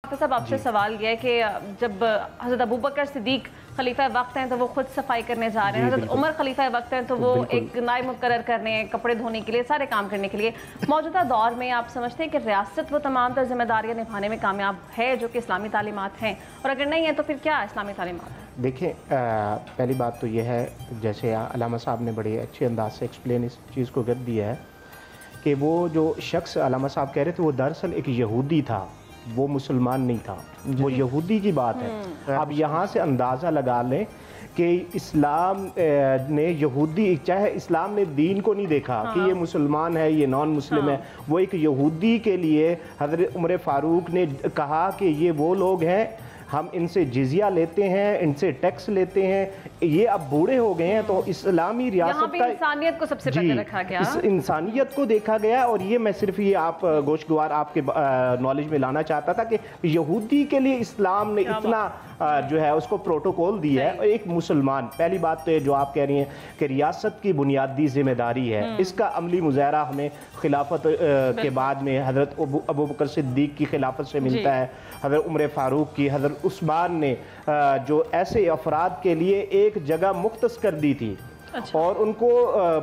साहब आपसे सवाल यह है कि जब हज़रत अबू बकर सिद्दीक खलीफा वक्त हैं तो वो खुद सफाई करने जा रहे हैं, हज़रत उमर खलीफा वक्त हैं तो वो एक नायब मुकर्रर करने, कपड़े धोने के लिए, सारे काम करने के लिए, मौजूदा दौर में आप समझते हैं कि रियासत वो तमाम तर जिम्मेदारियाँ निभाने में कामयाब है जो कि इस्लामी तालीमात हैं, और अगर नहीं है तो फिर क्या इस्लामी तालीमात है? देखिए, पहली बात तो यह है, जैसे अल्लामा साहब ने बड़े अच्छे अंदाज से एक्सप्लेन इस चीज़ को कर दिया है कि वो जो शख्स अल्लामा साहब कह रहे थे वो दरअसल एक यहूदी था, वो मुसलमान नहीं था, वो यहूदी की बात है। अब यहाँ से अंदाज़ा लगा लें कि इस्लाम ने यहूदी, चाहे इस्लाम ने दीन को नहीं देखा कि ये मुसलमान है, ये नॉन मुस्लिम है, वो एक यहूदी के लिए हज़रत उमर फ़ारूक ने कहा कि ये वो लोग हैं, हम इनसे जिजिया लेते हैं, इनसे टैक्स लेते हैं, ये अब बूढ़े हो गए हैं, तो इस्लामी रियासत का इंसानियत को सबसे पहले रखा गया, इस इंसानियत को देखा गया। और ये मैं सिर्फ ये आप गोशगवार आपके नॉलेज में लाना चाहता था कि यहूदी के लिए इस्लाम ने इतना जो है उसको प्रोटोकॉल दिया है। और एक मुसलमान, पहली बात तो जो आप कह रही हैं कि रियासत की बुनियादी जिम्मेदारी है, इसका अमली मुजाहरा हमें खिलाफत के बाद में हज़रत अबू बकर सिद्दीक की खिलाफत से मिलता है, हज़रत उमर फ़ारूक की, हज़रत उस्मान ने जो ऐसे अफराद के लिए एक जगह मुख्तस कर दी थी। अच्छा। और उनको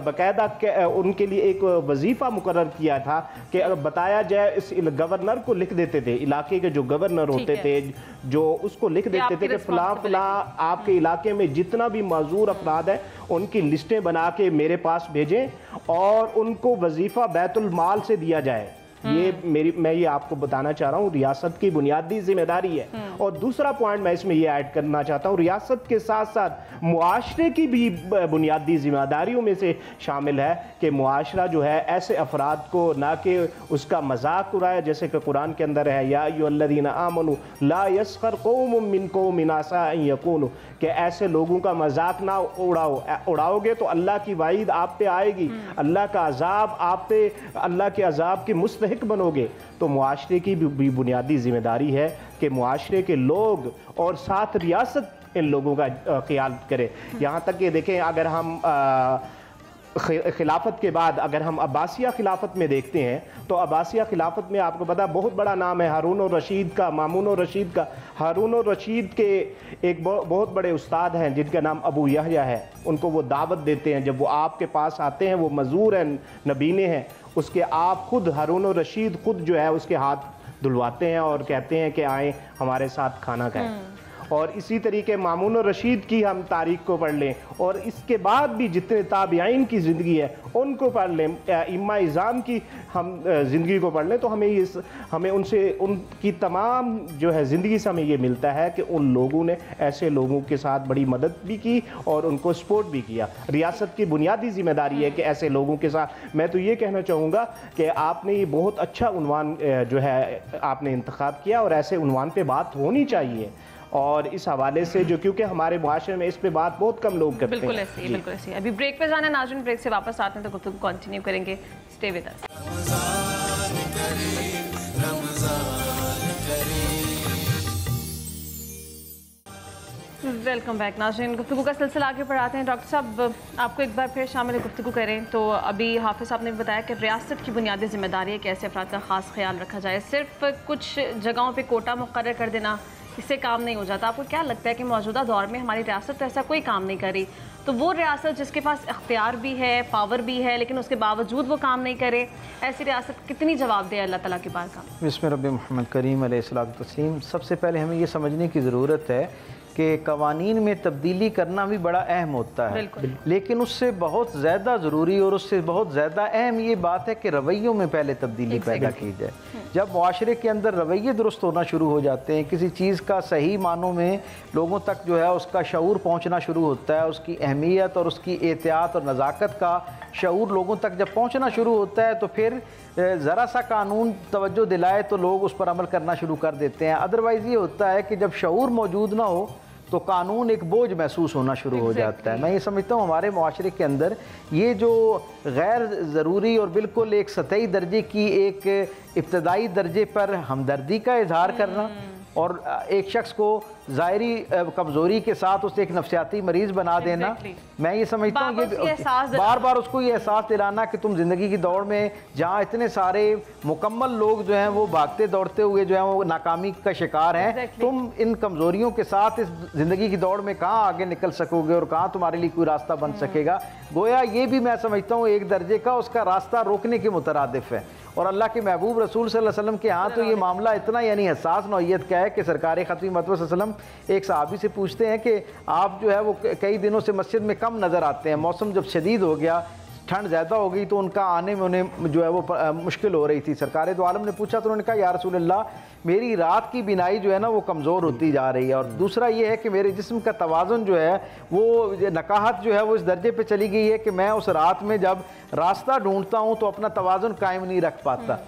बाकायदा उनके लिए एक वजीफ़ा मुकर्रर किया था कि बताया जाए, इस गवर्नर को लिख देते थे, इलाके के जो गवर्नर होते थे जो उसको लिख देते थे कि फ़लाँ फ़लाँ आपके इलाके में जितना भी माजूर अफराद है उनकी लिस्टें बना के मेरे पास भेजें और उनको वजीफ़ा बैतुल माल से दिया जाए। ये मैं ये आपको बताना चाह रहा हूँ, रियासत की बुनियादी जिम्मेदारी है। और दूसरा पॉइंट मैं इसमें ये ऐड करना चाहता हूँ, रियासत के साथ साथ मुआशरे की भी बुनियादी जिम्मेदारियों में से शामिल है कि मुआशरा जो है ऐसे अफराद को ना कि उसका मजाक उड़ाए, जैसे कि कुरान के अंदर है, या अय्युहल्लज़ीना आमनू ला यस्खर कौमुम मिन कौमिन असा अन यकूनू, कि ऐसे लोगों का मजाक ना उड़ाओगे तो अल्लाह की वाइद आप पे आएगी, अल्लाह का अजाब आप पे, अल्लाह के अजाब के मुस्तहिक बनोगे। तो मुआशरे की भी बुनियादी जिम्मेदारी है कि मुआशरे के लोग और साथ रियासत इन लोगों का ख्याल करे। यहाँ तक कि देखें, अगर हम खिलाफत के बाद अगर हम अब्बासिया खिलाफत में देखते हैं तो अब्बासिया खिलाफत में आपको पता बहुत बड़ा नाम है हारून और रशीद का, मामून और रशीद का। हारून और रशीद के एक बहुत बड़े उस्ताद हैं जिनका नाम अबू यहया है, उनको वो दावत देते हैं, जब वो आपके पास आते हैं, वो मजूर हैं, नबीने हैं, उसके आप खुद हारून और रशीद खुद जो है उसके हाथ धुलवाते हैं और कहते हैं कि आए हमारे साथ खाना खाएं। और इसी तरीके मामून और रशीद की हम तारीख को पढ़ लें और इसके बाद भी जितने ताबिईन की ज़िंदगी है उनको पढ़ लें, इम्मा इज़ाम की हम ज़िंदगी को पढ़ लें, तो हमें उनसे उनकी तमाम जो है ज़िंदगी से हमें ये मिलता है कि उन लोगों ने ऐसे लोगों के साथ बड़ी मदद भी की और उनको सपोर्ट भी किया। रियासत की बुनियादी जिम्मेदारी है कि ऐसे लोगों के साथ, मैं तो ये कहना चाहूँगा कि आपने ये बहुत अच्छा उन्वान जो है आपने इंतखाब किया और ऐसे उन्वान पे बात होनी चाहिए। और इस हवाले से जो, क्योंकि हमारे मुआशरे में इस पे बात बहुत कम लोग करते हैं। बिल्कुल ऐसे, बिल्कुल ऐसे। अभी ब्रेक पे जाना है नाज़रीन, ब्रेक से वापस आते हैं तो गुफ्तगू कंटिन्यू करेंगे। Stay with us. Welcome back नाज़रीन, गुफ्तगू का सिलसिला आगे बढ़ाते हैं। डॉक्टर साहब, आपको एक बार फिर शामिल गुफ्तगू करें तो अभी हाफिज़ साहब ने भी बताया कि रियासत की बुनियादी जिम्मेदारी है कि ऐसे अफराद का ख़ास ख्याल रखा जाए। सिर्फ कुछ जगहों पर कोटा मुकर्रर कर देना, इससे काम नहीं हो जाता। आपको क्या लगता है कि मौजूदा दौर में हमारी रियासत ऐसा कोई काम नहीं कर रही, तो वो रियासत जिसके पास इख्तियार भी है, पावर भी है, लेकिन उसके बावजूद वो काम नहीं करे, ऐसी रियासत कितनी जवाब दे अल्लाह ताला की बारगाह में? बिस्मिल्लाह रब्बी मुहम्मद करीम अलैहिस्सलातु वस्सलाम। सबसे पहले हमें ये समझने की ज़रूरत है कि कवानीन में तब्दीली करना भी बड़ा अहम होता है, लेकिन उससे बहुत ज़्यादा ज़रूरी और उससे बहुत ज़्यादा अहम ये बात है कि रवैयों में पहले तब्दीली पैदा की जाए। जब मुआशरे के अंदर रवैये दुरुस्त होना शुरू हो जाते हैं, किसी चीज़ का सही मानों में लोगों तक जो है उसका शऊर पहुँचना शुरू होता है, उसकी अहमियत और उसकी एहतियात और नज़ाकत का शऊर लोगों तक जब पहुँचना शुरू होता है तो फिर ज़रा सा कानून तवज्जो दिलाए तो लोग उस पर अमल करना शुरू कर देते हैं। अदरवाइज़ ये होता है कि जब शऊर मौजूद ना हो तो कानून एक बोझ महसूस होना शुरू हो जाता है। मैं ये समझता हूँ हमारे मुआशरे के अंदर ये जो गैर ज़रूरी और बिल्कुल एक सतही दर्जे की एक इब्तदाई दर्जे पर हमदर्दी का इजहार करना, और एक शख्स को ज़ाहिरी कमज़ोरी के साथ उसे एक नफसियाती मरीज़ बना देना, मैं ये समझता हूँ कि बार बार उसको ये एहसास दिलाना कि तुम ज़िंदगी की दौड़ में जहाँ इतने सारे मुकम्मल लोग जो हैं वो भागते दौड़ते हुए जो हैं वो नाकामी का शिकार हैं, तुम इन कमज़ोरियों के साथ इस ज़िंदगी की दौड़ में कहाँ आगे निकल सकोगे और कहाँ तुम्हारे लिए कोई रास्ता बन सकेगा। गोया ये भी मैं समझता हूँ एक दर्जे का उसका रास्ता रोकने के मुतरादिफ है। और अल्लाह के महबूब रसूल सल्लल्लाहु अलैहि वसल्लम के यहाँ तो ये मामला इतना यानी हसास नौइयत का है कि सरकार खत्मी मतहब सल्लम एक सहाबी से पूछते हैं कि आप जो है वो कई दिनों से मस्जिद में कम नज़र आते हैं, मौसम जब शदीद हो गया, ठंड ज़्यादा हो गई तो उनका आने में उन्हें जो है वो मुश्किल हो रही थी। सरकार दो आलम ने पूछा तो उन्होंने कहा या रसूल अल्लाह, मेरी रात की बिनाई जो है ना वो कमज़ोर होती जा रही है, और दूसरा ये है कि मेरे जिस्म का तवाज़ुन जो है वो नकाहत जो है वो इस दर्जे पे चली गई है कि मैं उस रात में जब रास्ता ढूंढता हूँ तो अपना तवाज़ुन कायम नहीं रख पाता।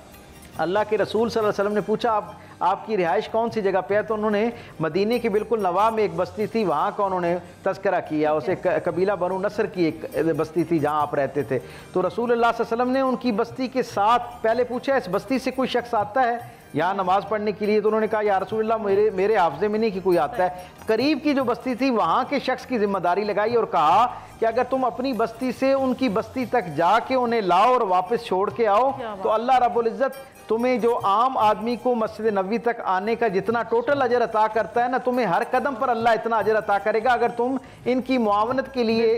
अल्लाह के रसूल सल्लल्लाहु अलैहि वसल्लम ने पूछा आपकी रिहाइश कौन सी जगह पे है, तो उन्होंने मदीने के बिल्कुल नवा में एक बस्ती थी वहाँ का उन्होंने तज़किरा किया, उसे कबीला बनु नसर की एक बस्ती थी जहाँ आप रहते थे। तो रसूल अल्लाह सल्लल्लाहु अलैहि वसल्लम ने उनकी बस्ती के साथ पहले पूछा इस बस्ती से कोई शख्स आता है यहाँ नमाज़ पढ़ने के लिए, तो उन्होंने कहा या रसूल अल्लाह मेरे हाफ़ज़े में नहीं कि कोई आता है। करीब की जो बस्ती थी वहाँ के शख्स की जिम्मेदारी लगाई और कहा कि अगर तुम अपनी बस्ती से उनकी बस्ती तक जाके उन्हें लाओ और वापस छोड़ के आओ तो अल्लाह रब्बुल इज़्ज़त तुम्हें जो आम आदमी को मस्जिद नबवी तक आने का जितना टोटल अजर अता करता है ना, तुम्हें हर कदम पर अल्लाह इतना अजर अता करेगा अगर तुम इनकी मुआवनत के लिए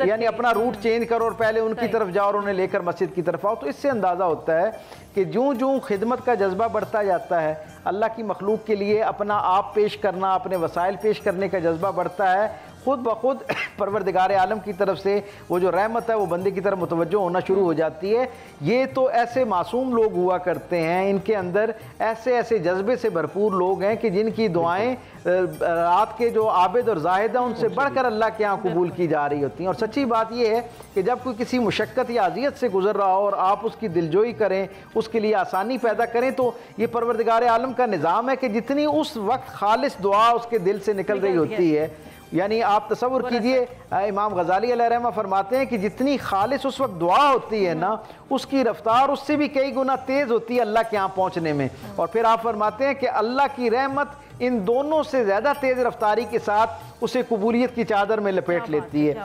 यानी अपना रूट चेंज करो और पहले उनकी तरफ जाओ और उन्हें लेकर मस्जिद की तरफ आओ। तो इससे अंदाज़ा होता है कि जूँ जूँ खिदमत का जज्बा बढ़ता जाता है, अल्लाह की मखलूक के लिए अपना आप पेश करना, अपने वसाइल पेश करने का जज्बा बढ़ता है, खुद ब खुद परवरदिगार आलम की तरफ से वो जो रहमत है वो बंदे की तरफ मुतवज्जो होना शुरू हो जाती है। ये तो ऐसे मासूम लोग हुआ करते हैं, इनके अंदर ऐसे ऐसे जज्बे से भरपूर लोग हैं कि जिनकी दुआएं रात के जो आबिद और जाहिद हैं उनसे बढ़कर अल्लाह के यहाँ कबूल की जा रही होती हैं। और सच्ची बात यह है कि जब कोई किसी मुशक्क़त या अज़ियत से गुजर रहा हो और आप उसकी दिलजोई करें, उसके लिए आसानी पैदा करें, तो ये परवरदिगार आलम का निज़ाम है कि जितनी उस वक्त खालिस दुआ उसके दिल से निकल रही होती है, यानी आप तसव्वुर कीजिए इमाम गज़ाली अलैहिर्रहमा फरमाते हैं कि जितनी खालिस उस वक्त दुआ होती है ना, उसकी रफ्तार उससे भी कई गुना तेज़ होती है अल्लाह के यहाँ पहुँचने में। और फिर आप फरमाते हैं कि अल्लाह की रहमत इन दोनों से ज़्यादा तेज़ रफ्तारी के साथ उसे कबूलियत की चादर में लपेट लेती है।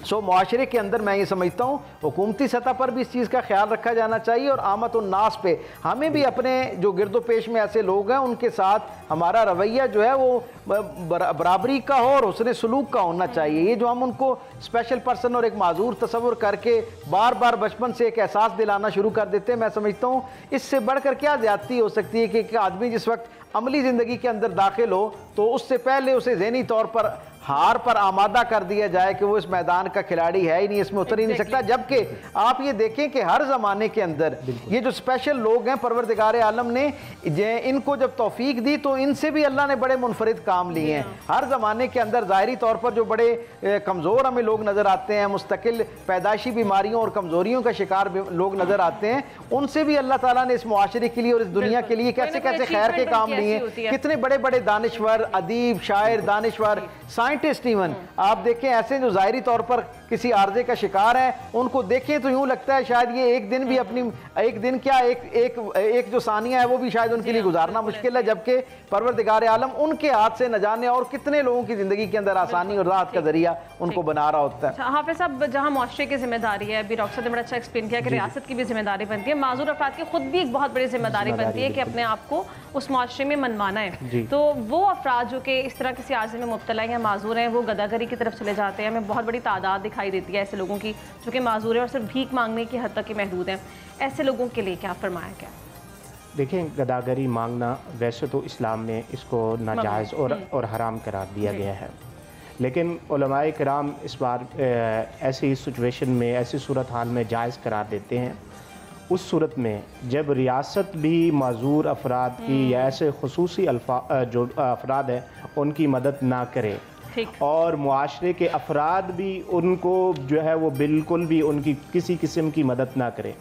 सो मुआशरे के अंदर मैं ये समझता हूँ हुकूमती सतह पर भी इस चीज़ का ख्याल रखा जाना चाहिए और आमत उन्नास पे हमें भी अपने जो गिरदो पेश में ऐसे लोग हैं उनके साथ हमारा रवैया जो है वो बराबरी का हो और हुस्न सलूक का होना चाहिए। ये जो हम उनको स्पेशल पर्सन और एक माजूर तस्वुर करके बार बार बचपन से एक एहसास दिलाना शुरू कर देते हैं, मैं समझता हूँ इससे बढ़कर क्या ज़्यादती हो सकती है कि एक आदमी जिस वक्त अमली ज़िंदगी के अंदर दाखिल हो तो उससे पहले उसे ज़हनी तौर पर हार पर आमादा कर दिया जाए कि वो इस मैदान का खिलाड़ी है ही नहीं, इसमें उतर ही नहीं सकता। जबकि आप ये देखें कि हर ज़माने के अंदर ये जो स्पेशल लोग हैं परवरदिगार आलम ने इनको जब तौफीक दी तो इनसे भी अल्लाह ने बड़े मुनफरिद काम लिए हैं। हर ज़माने के अंदर ज़ाहिरी तौर पर जो बड़े कमज़ोर हमें लोग नज़र आते हैं, मुस्तकिल पैदाइशी बीमारियों और कमज़ोरियों का शिकार लोग नज़र आते हैं, उनसे भी अल्लाह ताला ने इस मुआशरे के लिए और इस दुनिया के लिए कैसे कैसे खैर के काम लिए। कितने बड़े बड़े दानिश्वर, अदीब, शायर, दानिश्वर, साइंटिस्ट, इवन आप देखें ऐसे जो ज़ाहिरी तौर पर किसी आर्जे का शिकार है, उनको देखें तो यूं लगता है शायद ये एक दिन भी अपनी एक दिन क्या एक जो सानिया है वो भी शायद उनके लिए गुजारना मुश्किल है, जबकि परवरदिगार आलम उनके हाथ से न जाने और कितने लोगों की ज़िंदगी के अंदर आसानी और राहत का जरिया उनको बना रहा होता है। हाफिज़ साहब, जहाँ मुआशरे की जिम्मेदारी है, अभी डॉक्टर साहब ने बड़ा अच्छा एक्सप्लेन किया कि रियासत की भी जिम्मेदारी बनती है, माजूर अफराद की खुद भी एक बहुत बड़ी जिम्मेदारी बनती है कि अपने आप को उस मुआशरे में मनवाना है। तो वो अफराद जो कि इस तरह किसी आर्जे में मुब्तला हैं या माजूर हैं, वो गदागरी की तरफ चले जाते हैं। हमें बहुत बड़ी तादाद दिखाई देती है ऐसे लोगों की जो कि माजूर है और सिर्फ भीख मांगने की हद तक के महदूद हैं। ऐसे लोगों के लिए क्या फरमाया क्या? देखें, गदागरी मांगना वैसे तो इस्लाम में इसको नाजायज़ और हराम करार दिया गया है, लेकिन उलमाए किराम इस बार ऐसी सिचुएशन में, ऐसी सूरत हाल में जायज़ करार देते हैं उस सूरत में जब रियासत भी माजूर अफराद की या ऐसे खुसूसी जो अफराद हैं उनकी मदद ना करे और मुआशरे के अफराद भी उनको जो है वो बिल्कुल भी उनकी किसी किस्म की मदद ना करे,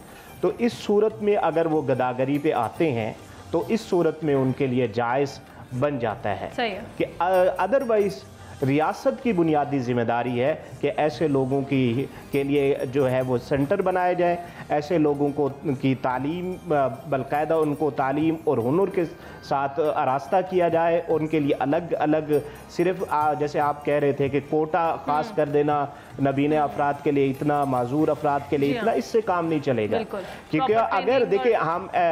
तो इस सूरत में अगर वो गदागरी पे आते हैं तो इस सूरत में उनके लिए जायज़ बन जाता है। कि अदरवाइज़ ریاست کی بنیادی ذمہ داری ہے کہ ایسے لوگوں کے لیے جو ہے وہ سینٹر بنائے جائیں، ایسے لوگوں کو کی تعلیم باقاعدہ ان کو تعلیم اور ہنر کے ساتھ آراستہ کیا جائے، ان کے لیے الگ الگ صرف جیسے آپ کہہ رہے تھے کہ کوٹا خاص کر دینا نابینا افراد کے لیے اتنا، معذور افراد کے لیے اتنا، اس سے کام نہیں چلے گا، کیونکہ اگر دیکھیں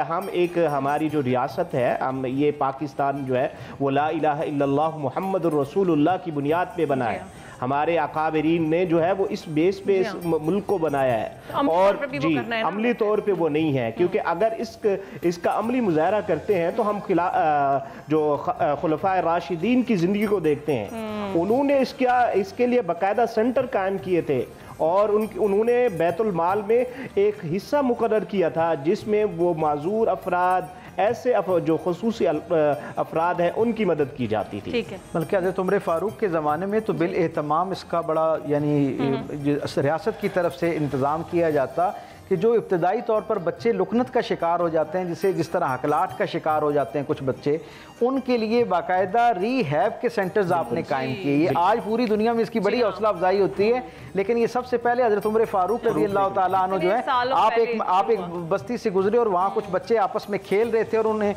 ہم ایک ہماری جو ریاست ہے، ہم یہ پاکستان جو ہے وہ لا الہ الا اللہ محمد الرسول اللہ کی بنیاد پہ بنا ہے، ہمارے اکابرین نے جو ہے وہ اس بیس پہ اس ملک کو بنایا ہے، اور جی عملی طور پہ وہ نہیں ہے، کیونکہ اگر اس کا عملی مظاہرہ کرتے ہیں تو ہم جو خلفائے راشدین کی زندگی کو دیکھتے ہیں، انہوں نے اس کے لیے باقاعدہ سینٹر قائم کیے تھے، اور انہوں نے بیت المال میں ایک حصہ مقرر کیا تھا جس میں وہ معذور افراد، ایسے جو خصوصی افراد ہیں، ان کی مدد کی جاتی تھی۔ بلکہ حضرت عمر فاروق کے زمانے میں تو بالاہتمام اس کا بڑا یعنی ریاست کی طرف سے انتظام کیا جاتا کہ جو ابتدائی طور پر بچے لکنت کا شکار ہو جاتے ہیں، جس طرح ہکلاٹ کا شکار ہو جاتے ہیں کچھ بچے، ان کے لیے باقاعدہ ری ہیب کے سینٹرز آپ نے قائم کیے۔ یہ آج پوری دنیا میں اس کی بڑی حوصلہ افزائی ہوتی ہے، لیکن یہ سب سے پہلے حضرت عمر فاروق رضی اللہ تعالیٰ عنہ جو ہے، آپ ایک بستی سے گزرے اور وہاں کچھ بچے آپس میں کھیل رہے تھے، اور انہیں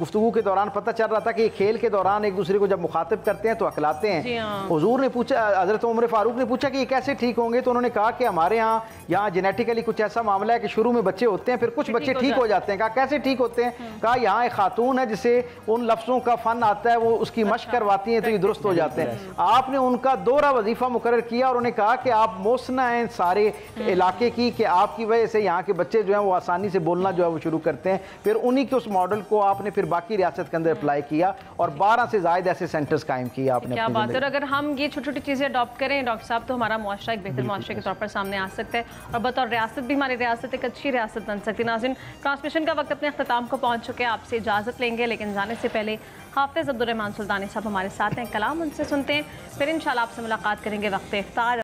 گفتگو کے دوران پتہ چل رہا تھا کہ یہ کھیل کے دوران ایک دوسرے کو جب مخاطب کرتے ہیں تو ہکلاتے ہیں۔ حضور نے پوچھا، حضرت عمر فاروق نے پوچھا کہ یہ کیسے ٹھیک ہوں گے، تو انہوں نے کہا کہ ہمارے یہاں جینیٹیکلی کچھ ایسا معاملہ ہے کہ شروع میں بچے ہوتے ہیں، پھر کچھ بچے ٹھیک ہو جاتے ہیں۔ کہا کیسے ٹھیک ہوتے ہیں؟ کہا یہاں ایک خاتون ہے جسے ان لفظوں کا فن آتا ہے، وہ اس کی مشق کرواتی ہیں تو یہ درست ہو جاتے ہیں۔ آپ نے ان کا دوہرا وظیفہ مقرر کیا، اور انہیں کہا کہ آپ موسنا ہیں سارے علاقے کی، کہ آپ کی وجہ سے یہاں کے بچے جو ہیں وہ آسانی سے بولنا جو ہے وہ شروع کرتے ہیں۔ پھر انہی کے اس ماڈل کو آپ نے پھر باقی ریاست کے اندر اپلائی کیا، اور 12 سے زائد ایسے سینٹرز قائم کیے آپ نے۔ کیا بات ہے، اگر ہم یہ چھوٹی چھوٹی چیزیں اڈاپٹ کریں ڈاکٹر صاحب تو ہمارا معاشرہ ایک بہتر معاشرے کے طور پر سامنے آ سکتا ہے، اور بطور ریاست بھی ہماری ریاست ایک اچھی ریاست بن سکتی ہے۔ ناظرین، ٹرانسمیشن کا وقت اپنے اختتام کو پہنچ چکے ہیں، آپ سے اجازت لیں گے، لیکن جانے سے پہلے حافظ عبدالرحمن سلطانی صاحب ہمارے ساتھ ہیں، کلام ان سے سنتے ہیں، پھر انشاءاللہ آپ سے ملاقات کریں گے وقت افطار۔